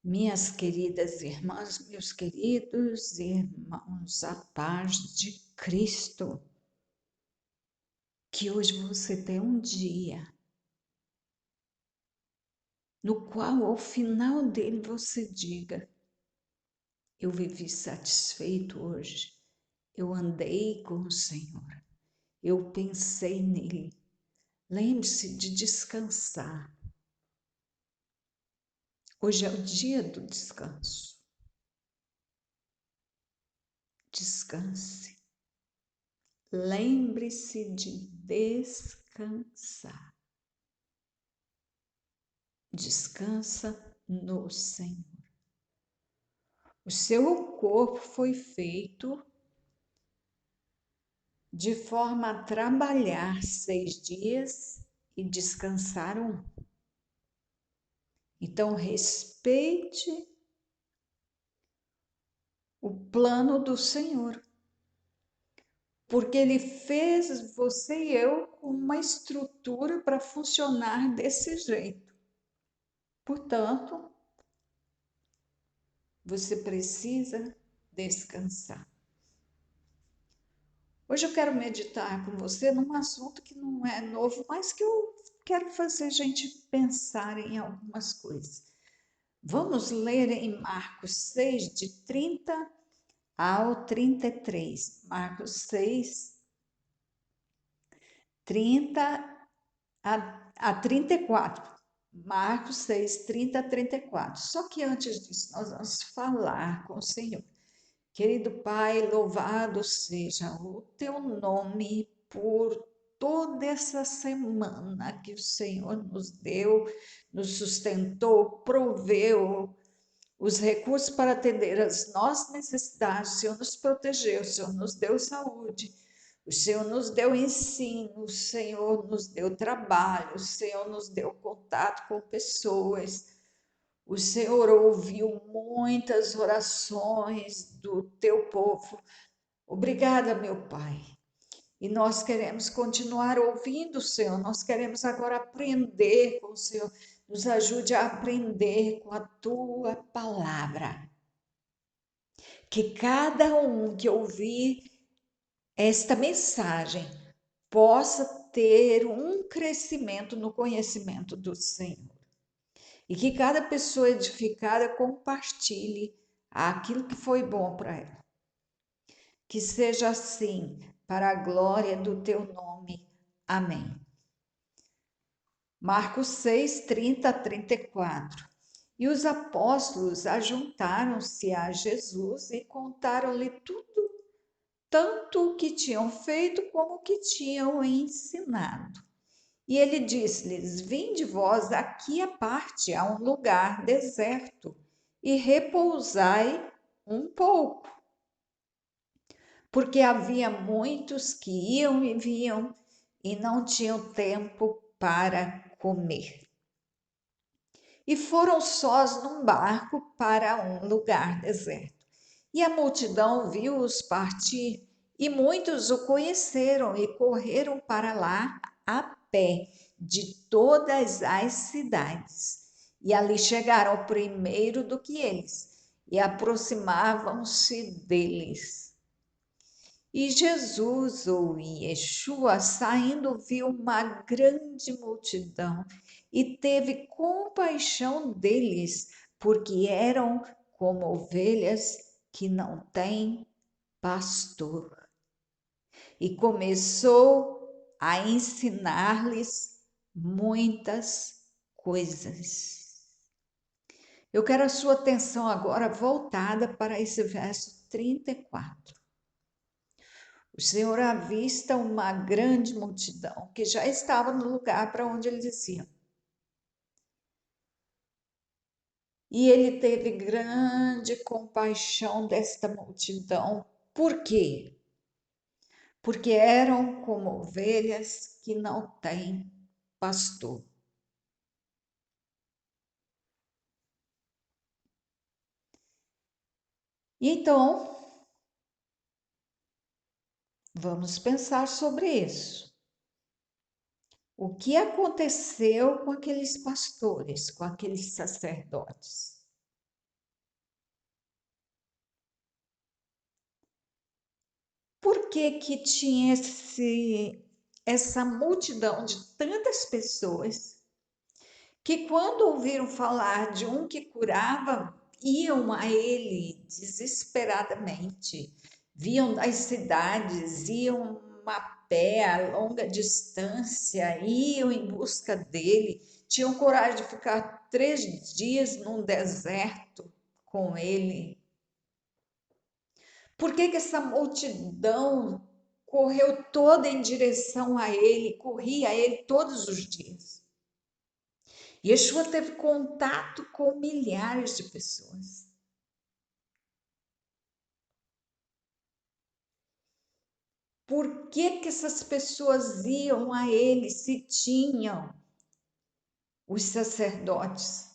Minhas queridas irmãs, meus queridos irmãos, a paz de Cristo, que hoje você tenha um dia no qual, ao final dele, você diga: eu vivi satisfeito hoje, eu andei com o Senhor, eu pensei nele. Lembre-se de descansar. Hoje é o dia do descanso. Descanse. Lembre-se de descansar. Descansa no Senhor. O seu corpo foi feito de forma a trabalhar 6 dias e descansar 1. Então, respeite o plano do Senhor, porque Ele fez você e eu com uma estrutura para funcionar desse jeito. Portanto, você precisa descansar. Hoje eu quero meditar com você num assunto que não é novo, mas que eu quero fazer a gente pensar em algumas coisas. Vamos ler em Marcos 6, de 30 ao 33. Marcos 6, 30 a 34. Marcos 6, 30 a 34. Só que antes disso, nós vamos falar com o Senhor. Querido Pai, louvado seja o teu nome por toda essa semana que o Senhor nos deu, nos sustentou, proveu os recursos para atender às nossas necessidades. O Senhor nos protegeu, o Senhor nos deu saúde, o Senhor nos deu ensino, o Senhor nos deu trabalho, o Senhor nos deu contato com pessoas. O Senhor ouviu muitas orações do teu povo. Obrigada, meu Pai. E nós queremos continuar ouvindo o Senhor, nós queremos agora aprender com o Senhor. Nos ajude a aprender com a tua palavra. Que cada um que ouvir esta mensagem possa ter um crescimento no conhecimento do Senhor. E que cada pessoa edificada compartilhe aquilo que foi bom para ela. Que seja assim, para a glória do teu nome. Amém. Marcos 6, 30 a 34. E os apóstolos ajuntaram-se a Jesus e contaram-lhe tudo, tanto o que tinham feito como o que tinham ensinado. E ele disse-lhes: vinde vós aqui à parte, a um lugar deserto, e repousai um pouco. Porque havia muitos que iam e vinham e não tinham tempo para comer. E foram sós num barco para um lugar deserto. E a multidão viu-os partir, e muitos o conheceram e correram para lá a pé de todas as cidades. E ali chegaram primeiro do que eles, e aproximavam-se deles. E Jesus, ou Yeshua, saindo, viu uma grande multidão e teve compaixão deles, porque eram como ovelhas que não têm pastor. E começou a ensinar-lhes muitas coisas. Eu quero a sua atenção agora voltada para esse verso 34. O Senhor avista uma grande multidão que já estava no lugar para onde eles iam. E ele teve grande compaixão desta multidão. Por quê? Porque eram como ovelhas que não têm pastor. E então, vamos pensar sobre isso. O que aconteceu com aqueles pastores, com aqueles sacerdotes? Por que que tinha essa multidão de tantas pessoas que, quando ouviram falar de um que curava, iam a ele desesperadamente, viam das cidades, iam a pé a longa distância, iam em busca dele, tinham coragem de ficar 3 dias num deserto com ele. Por que que essa multidão correu toda em direção a ele, corria a ele todos os dias? Yeshua teve contato com milhares de pessoas. Por que que essas pessoas iam a ele se tinham os sacerdotes,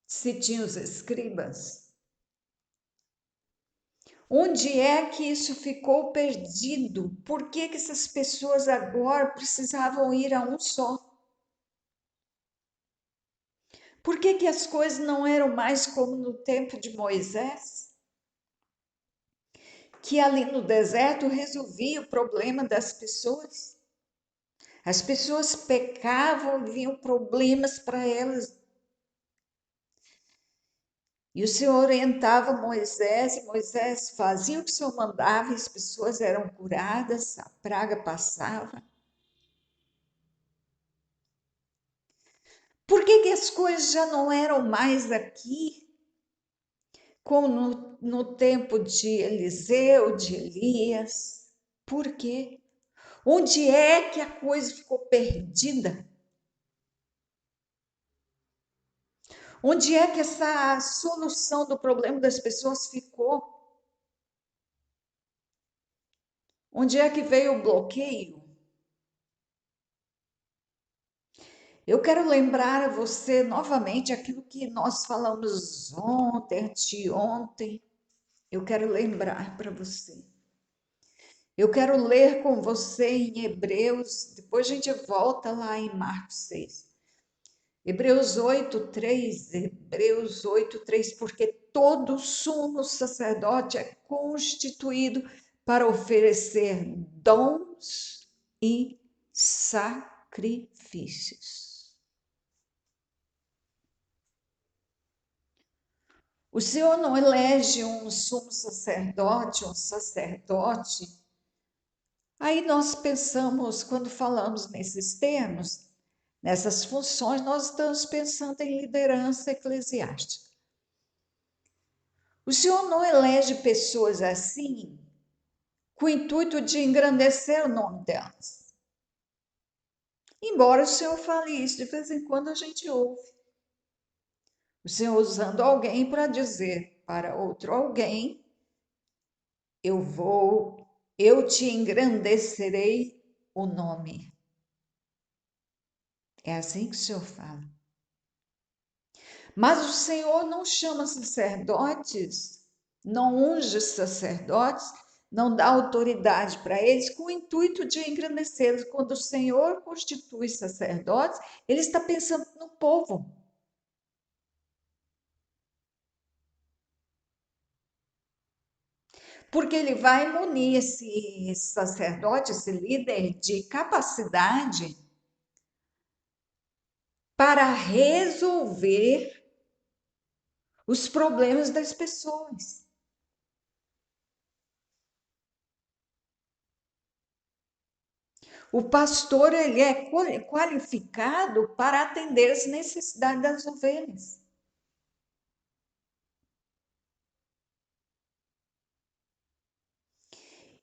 se tinham os escribas? Onde é que isso ficou perdido? Por que que essas pessoas agora precisavam ir a um só? Por que que as coisas não eram mais como no tempo de Moisés? Que ali no deserto resolvia o problema das pessoas. As pessoas pecavam e vinham problemas para elas. E o Senhor orientava Moisés, e Moisés fazia o que o Senhor mandava, e as pessoas eram curadas, a praga passava. Por que que as coisas já não eram mais aqui, como no tempo de Eliseu, de Elias? Por quê? Onde é que a coisa ficou perdida? Onde é que essa solução do problema das pessoas ficou? Onde é que veio o bloqueio? Eu quero lembrar a você novamente aquilo que nós falamos ontem, anteontem. Eu quero lembrar para você. Eu quero ler com você em Hebreus, depois a gente volta lá em Marcos 6. Hebreus 8:3, Hebreus 8:3, porque todo sumo sacerdote é constituído para oferecer dons e sacrifícios. O Senhor não elege um sumo sacerdote, um sacerdote. Aí nós pensamos, quando falamos nesses termos, nessas funções, nós estamos pensando em liderança eclesiástica. O Senhor não elege pessoas assim com o intuito de engrandecer o nome delas. Embora o Senhor fale isso, de vez em quando a gente ouve. O Senhor usando alguém para dizer para outro alguém: eu te engrandecerei o nome. É assim que o Senhor fala. Mas o Senhor não chama sacerdotes, não unge sacerdotes, não dá autoridade para eles com o intuito de engrandecê-los. Quando o Senhor constitui sacerdotes, ele está pensando no povo. Porque ele vai munir esse sacerdote, esse líder, de capacidade para resolver os problemas das pessoas. O pastor ele é qualificado para atender as necessidades das ovelhas.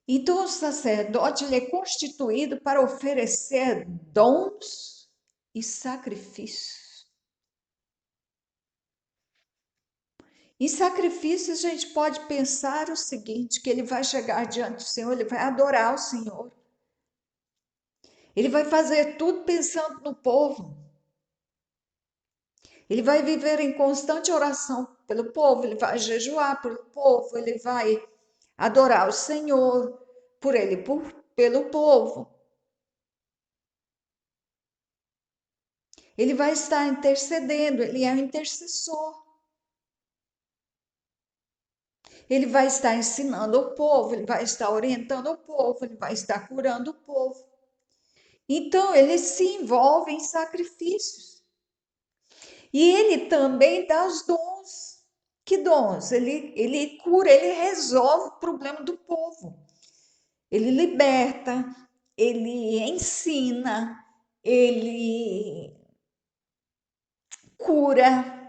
Então, o sacerdote ele é constituído para oferecer dons e sacrifícios. Em sacrifícios, a gente pode pensar o seguinte: que ele vai chegar diante do Senhor, ele vai adorar o Senhor. Ele vai fazer tudo pensando no povo. Ele vai viver em constante oração pelo povo, ele vai jejuar pelo povo, ele vai adorar o Senhor por ele, pelo povo. Ele vai estar intercedendo, ele é um intercessor. Ele vai estar ensinando o povo, ele vai estar orientando o povo, ele vai estar curando o povo. Então, ele se envolve em sacrifícios. E ele também dá os dons. Que dons? Ele cura, ele resolve o problema do povo. Ele liberta, ele ensina, ele cura.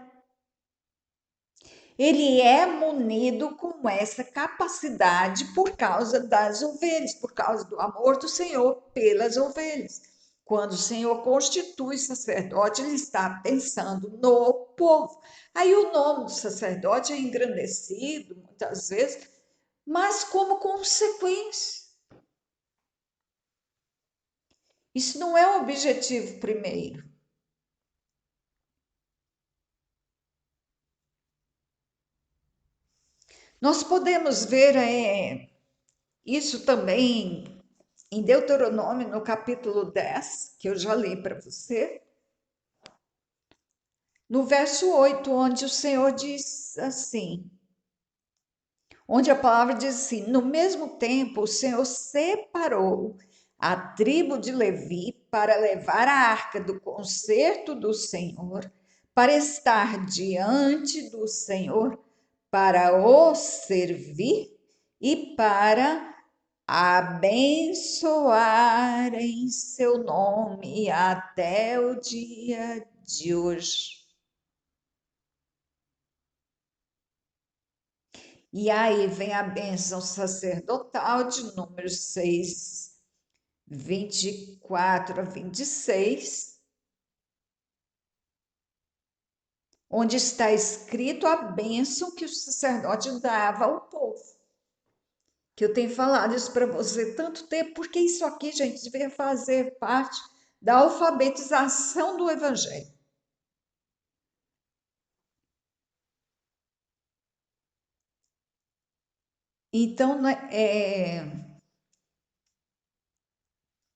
Ele é munido com essa capacidade por causa das ovelhas, por causa do amor do Senhor pelas ovelhas. Quando o Senhor constitui sacerdote, ele está pensando no povo. Aí o nome do sacerdote é engrandecido muitas vezes, mas como consequência. Isso não é o objetivo primeiro. Nós podemos ver isso também em Deuteronômio, no capítulo 10, que eu já li para você, no verso 8, onde o Senhor diz assim, onde a palavra diz assim: no mesmo tempo, o Senhor separou a tribo de Levi para levar a arca do concerto do Senhor, para estar diante do Senhor, para o servir e para abençoar em seu nome até o dia de hoje. E aí vem a bênção sacerdotal de Números 6, 24 a 26, onde está escrito a bênção que o sacerdote dava ao povo. Que eu tenho falado isso para você tanto tempo, porque isso aqui, gente, devia fazer parte da alfabetização do Evangelho. Então,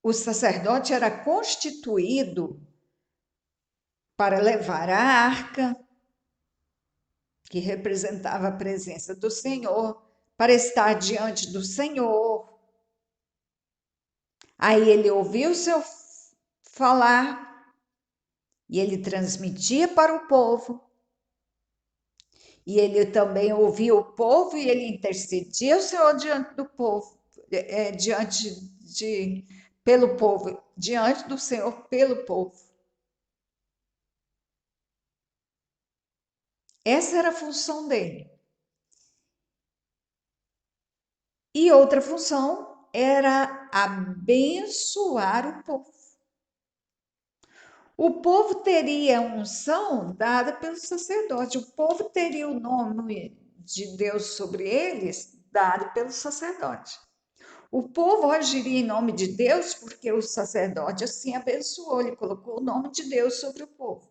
o sacerdote era constituído para levar a arca, que representava a presença do Senhor, para estar diante do Senhor. Aí ele ouvia o seu falar e ele transmitia para o povo. E ele também ouvia o povo e ele intercedia o Senhor diante do povo, pelo povo, diante do Senhor pelo povo. Essa era a função dele. E outra função era abençoar o povo. O povo teria a unção dada pelo sacerdote, o povo teria o nome de Deus sobre eles dado pelo sacerdote. O povo agiria em nome de Deus porque o sacerdote assim abençoou, ele colocou o nome de Deus sobre o povo.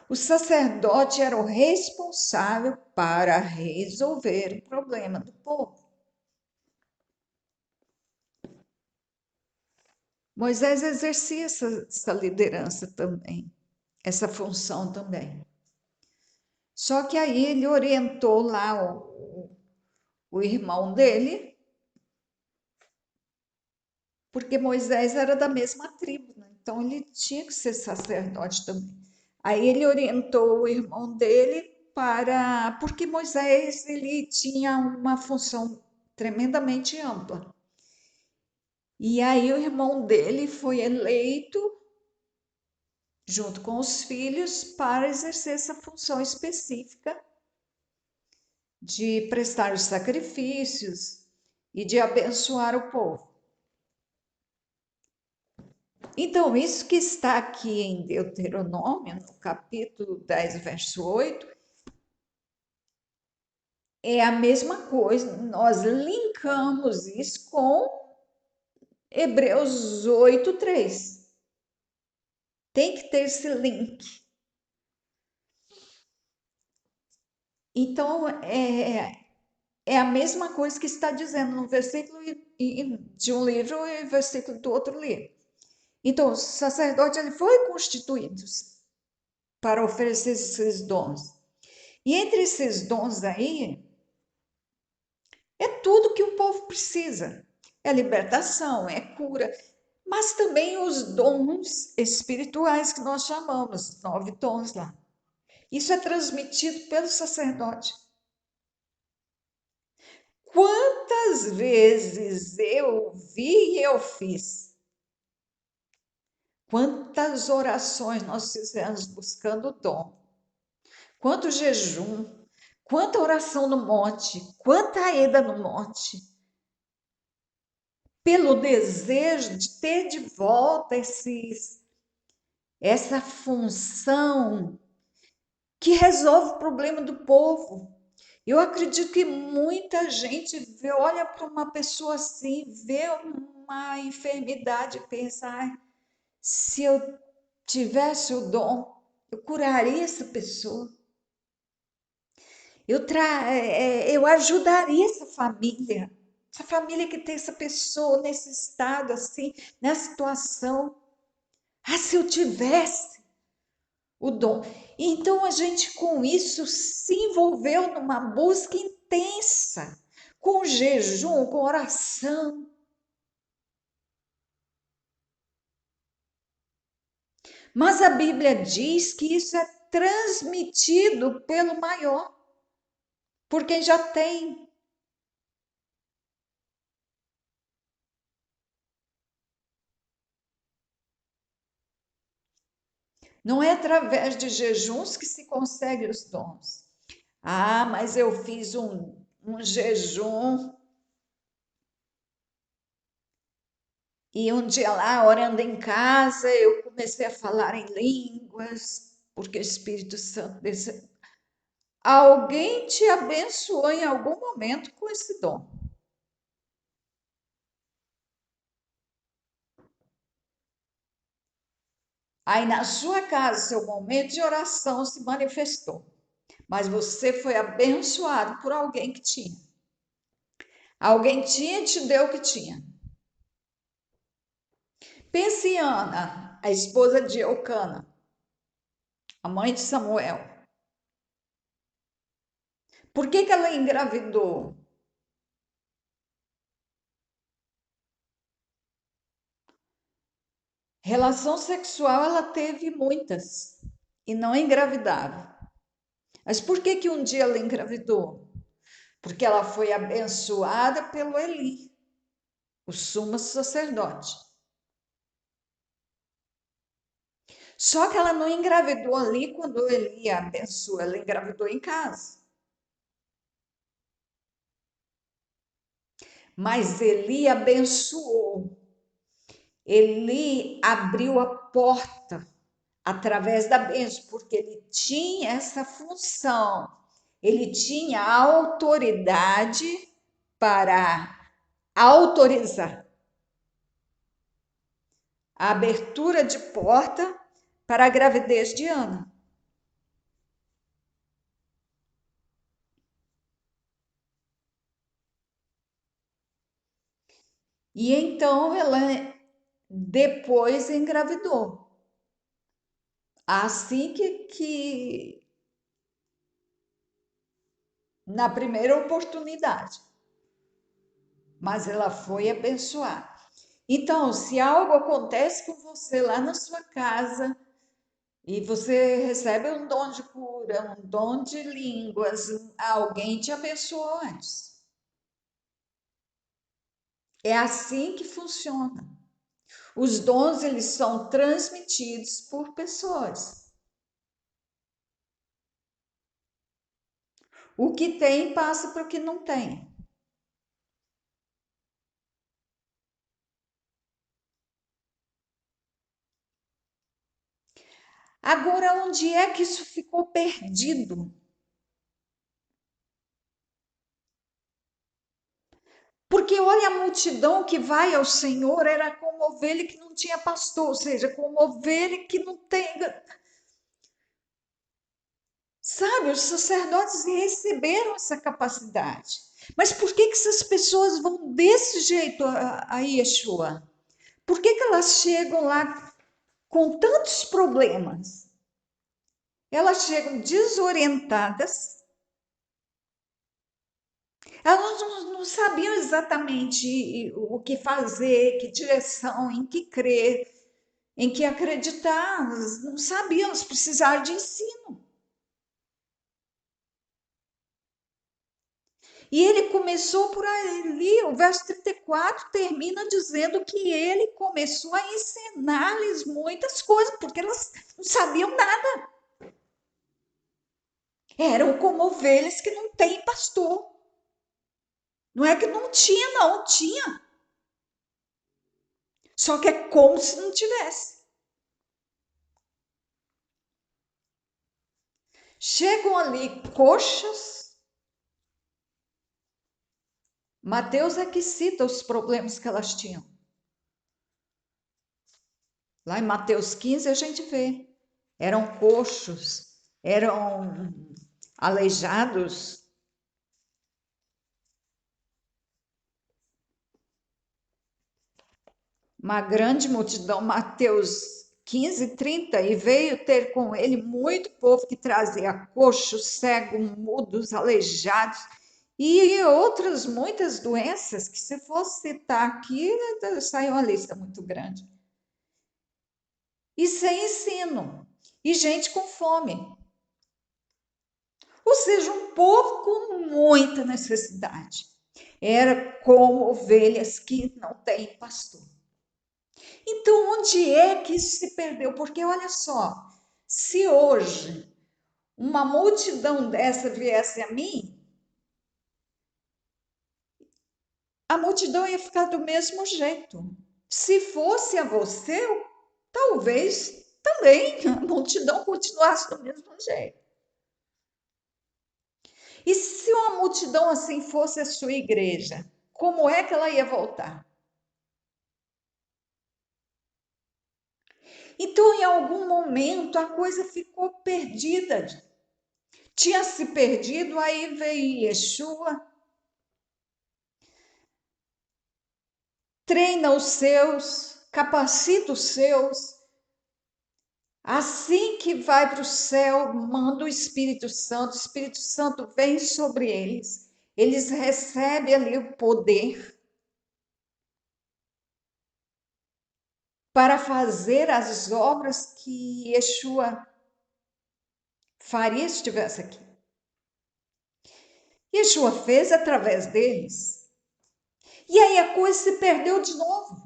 O sacerdote era o responsável para resolver o problema do povo. Moisés exercia essa liderança também, essa função também. Só que aí ele orientou lá o irmão dele, porque Moisés era da mesma tribo, né? Então ele tinha que ser sacerdote também. Aí ele orientou o irmão dele porque Moisés ele tinha uma função tremendamente ampla. E aí o irmão dele foi eleito junto com os filhos para exercer essa função específica de prestar os sacrifícios e de abençoar o povo. Então, isso que está aqui em Deuteronômio, no capítulo 10, verso 8, é a mesma coisa, nós linkamos isso com Hebreus 8, 3. Tem que ter esse link. Então, é a mesma coisa que está dizendo no versículo de um livro e versículo do outro livro. Então, o sacerdote ele foi constituído para oferecer esses dons. E entre esses dons aí, é tudo que o povo precisa. É libertação, é cura, mas também os dons espirituais que nós chamamos, 9 dons lá. Isso é transmitido pelo sacerdote. Quantas vezes eu vi e eu fiz? Quantas orações nós fizemos buscando o dom? Quanto jejum? Quanta oração no monte? Quanta ida no monte? Pelo desejo de ter de volta essa função que resolve o problema do povo. Eu acredito que muita gente olha para uma pessoa assim, vê uma enfermidade e pensa, se eu tivesse o dom, eu curaria essa pessoa. Eu ajudaria essa família que tem essa pessoa nesse estado assim, nessa situação. Se eu tivesse o dom. Então a gente com isso se envolveu numa busca intensa, com jejum, com oração. Mas a Bíblia diz que isso é transmitido pelo maior, por quem já tem. Não é através de jejuns que se consegue os dons. Mas eu fiz um jejum e um dia lá, orando em casa, eu comecei a falar em línguas, porque o Espírito Santo desceu. Alguém te abençoou em algum momento com esse dom. Aí na sua casa, seu momento de oração se manifestou. Mas você foi abençoado por alguém que tinha. Alguém tinha e te deu o que tinha. Pense em Ana, a esposa de Eucana, a mãe de Samuel. Por que ela engravidou? Relação sexual ela teve muitas e não engravidava. Mas por que um dia ela engravidou? Porque ela foi abençoada pelo Eli, o sumo sacerdote. Só que ela não engravidou ali quando Eli a abençoou, ela engravidou em casa. Mas Eli abençoou. Eli abriu a porta através da bênção, porque ele tinha essa função, ele tinha autoridade para autorizar a abertura de porta para a gravidez de Ana. E então ela depois engravidou. Assim que na primeira oportunidade. Mas ela foi abençoada. Então, se algo acontece com você lá na sua casa e você recebe um dom de cura, um dom de línguas, alguém te abençoou antes. É assim que funciona. Os dons eles são transmitidos por pessoas. O que tem passa para o que não tem. Agora, onde é que isso ficou perdido? Porque olha a multidão que vai ao Senhor, era como ovelha que não tinha pastor, ou seja, como ovelha que não tem. Sabe, os sacerdotes receberam essa capacidade. Mas por que essas pessoas vão desse jeito a Yeshua? Por que elas chegam lá com tantos problemas? elas chegam desorientadas, elas não sabiam exatamente o que fazer, que direção, em que crer, em que acreditar, elas não sabiam, elas precisaram de ensino. E ele começou por ali, o verso 34 termina dizendo que ele começou a ensinar-lhes muitas coisas, porque elas não sabiam nada. Eram como ovelhas que não têm pastor. Não é que não tinha, não, tinha. Só que é como se não tivesse. Chegam ali coxas. Mateus é que cita os problemas que elas tinham. Lá em Mateus 15 a gente vê. Eram coxos, eram aleijados. Uma grande multidão, Mateus 15, 30, e veio ter com ele muito povo que trazia coxos, cegos, mudos, aleijados e outras muitas doenças que, se fosse citar aqui, sai uma lista muito grande. E sem ensino, e gente com fome. Ou seja, um povo com muita necessidade. Era como ovelhas que não têm pastor. Então, onde é que isso se perdeu? Porque olha só, se hoje uma multidão dessa viesse a mim, a multidão ia ficar do mesmo jeito. Se fosse a você, talvez também a multidão continuasse do mesmo jeito. E se uma multidão assim fosse a sua igreja, como é que ela ia voltar? Então, em algum momento, a coisa ficou perdida. Tinha se perdido, aí veio Yeshua, treina os seus, capacita os seus. Assim que vai para o céu, manda o Espírito Santo vem sobre eles recebem ali o poder para fazer as obras que Yeshua faria se estivesse aqui. Yeshua fez através deles. E aí a coisa se perdeu de novo.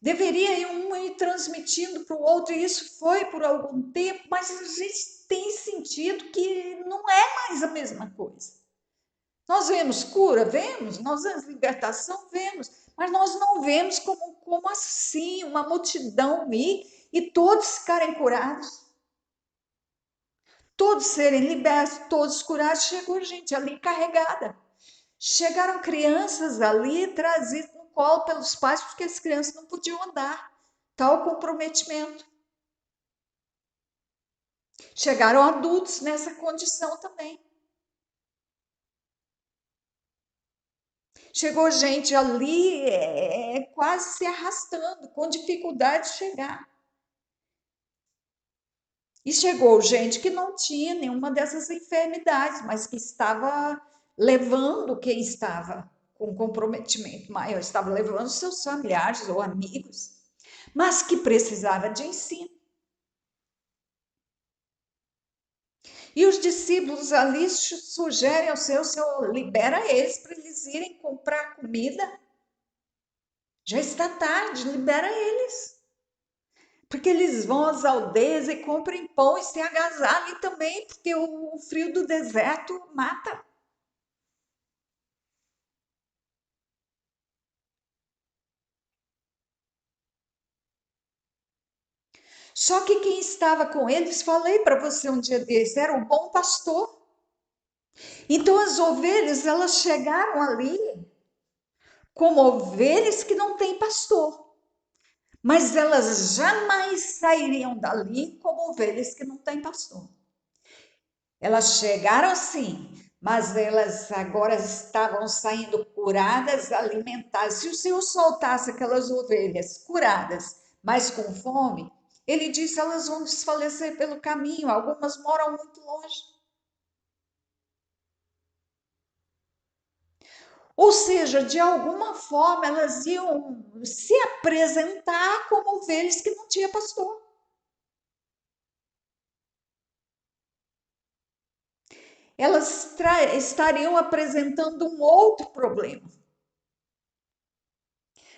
Deveria um ir transmitindo para o outro, e isso foi por algum tempo, mas a gente tem sentido que não é mais a mesma coisa. Nós vemos cura? Vemos. Nós vemos libertação? Vemos. Mas nós não vemos como assim uma multidão ir e todos ficarem curados. Todos serem libertos, todos curados. Chegou gente ali carregada. Chegaram crianças ali trazidas no colo pelos pais, porque as crianças não podiam andar. Tal comprometimento. Chegaram adultos nessa condição também. Chegou gente ali quase se arrastando, com dificuldade de chegar. E chegou gente que não tinha nenhuma dessas enfermidades, mas que estava levando quem estava com comprometimento maior, estava levando seus familiares ou amigos, mas que precisava de ensino. E os discípulos ali sugerem ao Senhor, libera eles para eles irem comprar comida. Já está tarde, libera eles. Porque eles vão às aldeias e compram pão e se agasalhem também, porque o frio do deserto mata. Só que quem estava com eles, falei para você um dia desse, era o bom pastor. Então as ovelhas, elas chegaram ali como ovelhas que não têm pastor. Mas elas jamais sairiam dali como ovelhas que não têm pastor. Elas chegaram sim, mas elas agora estavam saindo curadas, alimentadas. Se o Senhor soltasse aquelas ovelhas curadas, mas com fome, Ele disse: elas vão desfalecer pelo caminho, algumas moram muito longe. Ou seja, de alguma forma elas iam se apresentar como ovelhas que não tinha pastor. Elas estariam apresentando um outro problema.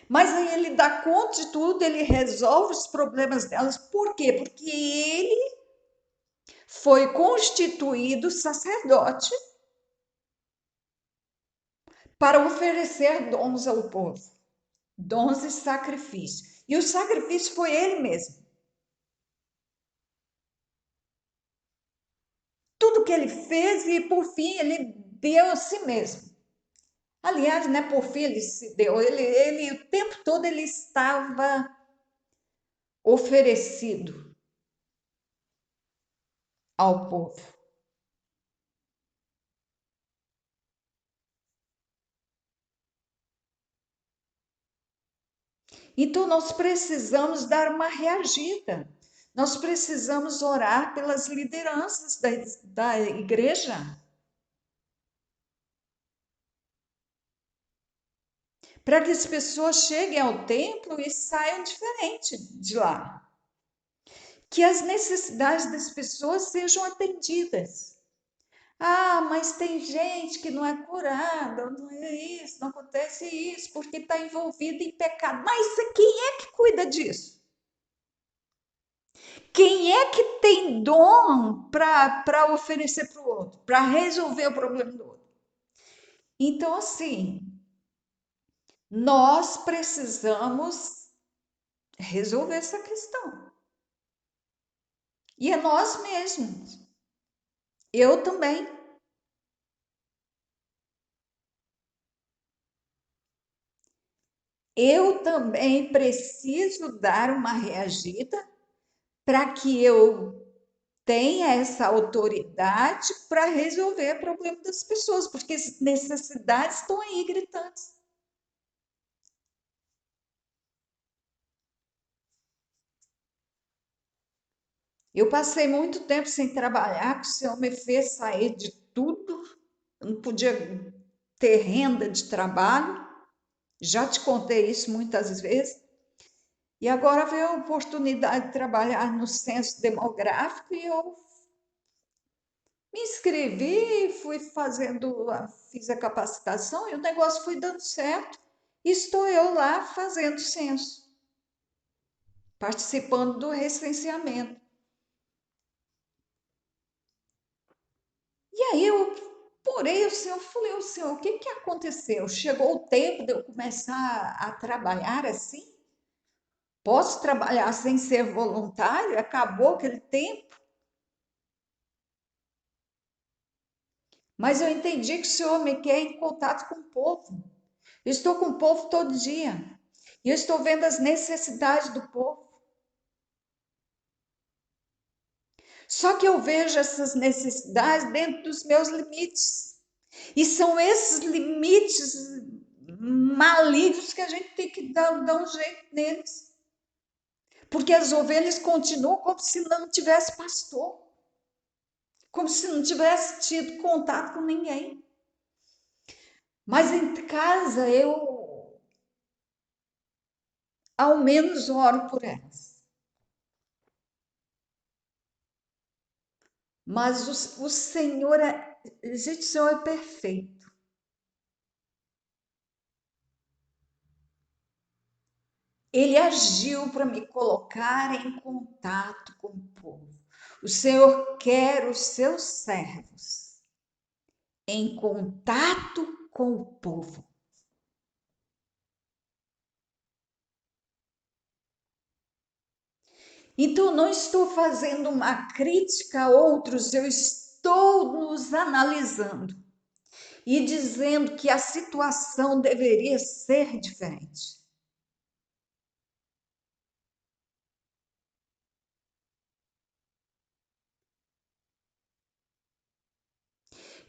Mas aí ele dá conta de tudo, ele resolve os problemas delas. Por quê? Porque ele foi constituído sacerdote para oferecer dons ao povo, dons e sacrifício. E o sacrifício foi ele mesmo. Tudo que ele fez e por fim ele deu a si mesmo. Aliás, né, por fim ele se deu, ele o tempo todo ele estava oferecido ao povo. Então, nós precisamos dar uma reagida. Nós precisamos orar pelas lideranças da igreja, para que as pessoas cheguem ao templo e saiam diferente de lá. Que as necessidades das pessoas sejam atendidas. Ah, mas tem gente que não é curada, não é isso, não acontece isso, porque está envolvido em pecado. Mas quem é que cuida disso? Quem é que tem dom para oferecer para o outro, para resolver o problema do outro? Então, assim, nós precisamos resolver essa questão. E é nós mesmos. Eu também. Eu também preciso dar uma reagida para que eu tenha essa autoridade para resolver o problema das pessoas, porque as necessidades estão aí gritantes. Eu passei muito tempo sem trabalhar, que o Senhor me fez sair de tudo, não podia ter renda de trabalho, já te contei isso muitas vezes, e agora veio a oportunidade de trabalhar no censo demográfico e eu me inscrevi, fui fazendo, fiz a capacitação e o negócio foi dando certo. E estou eu lá fazendo censo, participando do recenseamento. E aí eu porei o Senhor, falei, o Senhor, o que que aconteceu? Chegou o tempo de eu começar a trabalhar assim? Posso trabalhar sem ser voluntário? Acabou aquele tempo? Mas eu entendi que o Senhor me quer em contato com o povo. Eu estou com o povo todo dia. E eu estou vendo as necessidades do povo. Só que eu vejo essas necessidades dentro dos meus limites. E são esses limites malignos que a gente tem que dar um jeito neles. Porque as ovelhas continuam como se não tivesse pastor, como se não tivesse tido contato com ninguém. Mas em casa eu, ao menos, oro por elas. Mas o Senhor gente, o Senhor é perfeito. Ele agiu para me colocar em contato com o povo. O Senhor quer os seus servos em contato com o povo. Então, não estou fazendo uma crítica a outros, eu estou nos analisando e dizendo que a situação deveria ser diferente.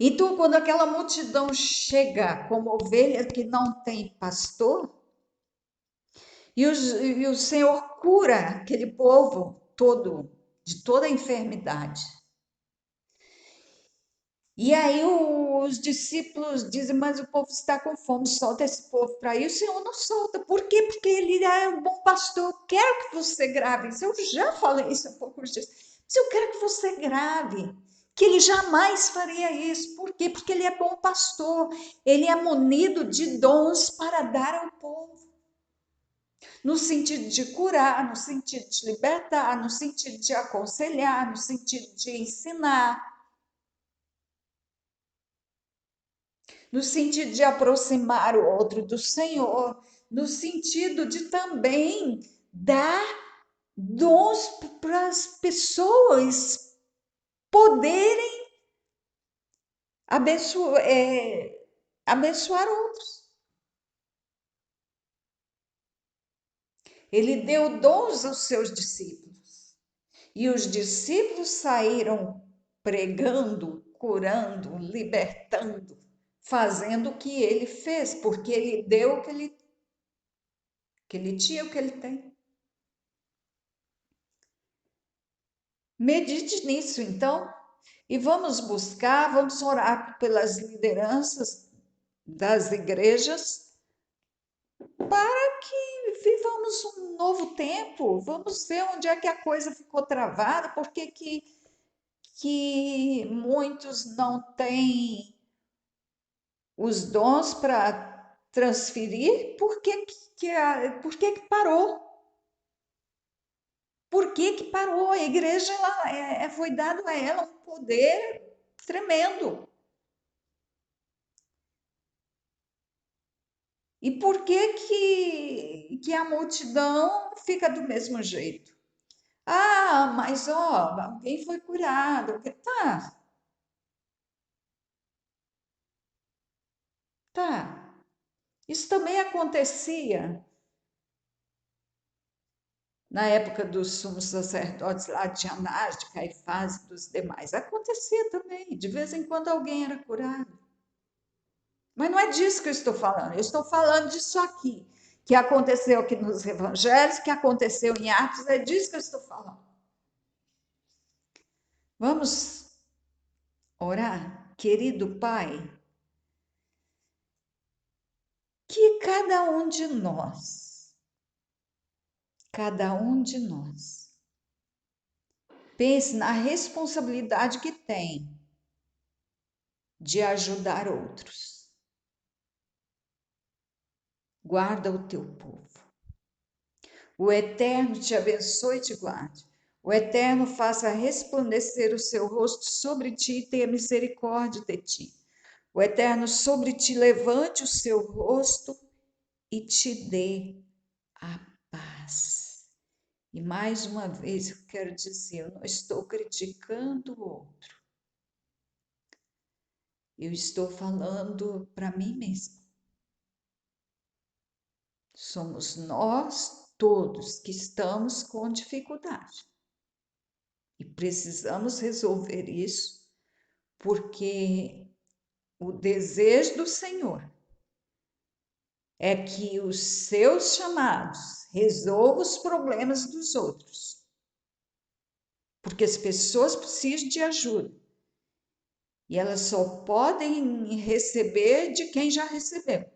Então, quando aquela multidão chega como ovelha que não tem pastor, e o Senhor cura aquele povo de toda a enfermidade. E aí os discípulos dizem, mas o povo está com fome, solta esse povo para ir. O Senhor não solta. Por quê? Porque ele é um bom pastor. Eu quero que você grave isso. Eu já falei isso há poucos dias. Mas eu quero que você grave que ele jamais faria isso. Por quê? Porque ele é bom pastor. Ele é munido de dons para dar ao povo. No sentido de curar, no sentido de libertar, no sentido de aconselhar, no sentido de ensinar. No sentido de aproximar o outro do Senhor, no sentido de também dar dons para as pessoas poderem abençoar outros. Ele deu dons aos seus discípulos e os discípulos saíram pregando, curando, libertando, fazendo o que ele fez, porque ele deu o que ele tinha, o que ele tem. Medite nisso, então, e vamos buscar, vamos orar pelas lideranças das igrejas para que vivamos um novo tempo. Vamos ver onde é que a coisa ficou travada, por que muitos não têm os dons para transferir, por que parou? Por que parou? A igreja foi dado a ela um poder tremendo. E por que a multidão fica do mesmo jeito? Ah, mas ó, alguém foi curado. Tá, tá. Isso também acontecia na época dos sumos sacerdotes lá de Anás, de Caifás e dos demais. Acontecia também. De vez em quando alguém era curado. Mas não é disso que eu estou falando. Eu estou falando disso aqui, que aconteceu aqui nos evangelhos, que aconteceu em Atos. É disso que eu estou falando. Vamos orar? Querido Pai, que cada um de nós, pense na responsabilidade que tem de ajudar outros. Guarda o teu povo. O Eterno te abençoe e te guarde. O Eterno faça resplandecer o seu rosto sobre ti e tenha misericórdia de ti. O Eterno sobre ti levante o seu rosto e te dê a paz. E mais uma vez eu quero dizer, eu não estou criticando o outro. Eu estou falando para mim mesma. Somos nós todos que estamos com dificuldade. E precisamos resolver isso, porque o desejo do Senhor é que os seus chamados resolvam os problemas dos outros. Porque as pessoas precisam de ajuda. E elas só podem receber de quem já recebeu.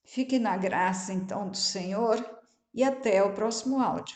Fique na graça, então, do Senhor e até o próximo áudio.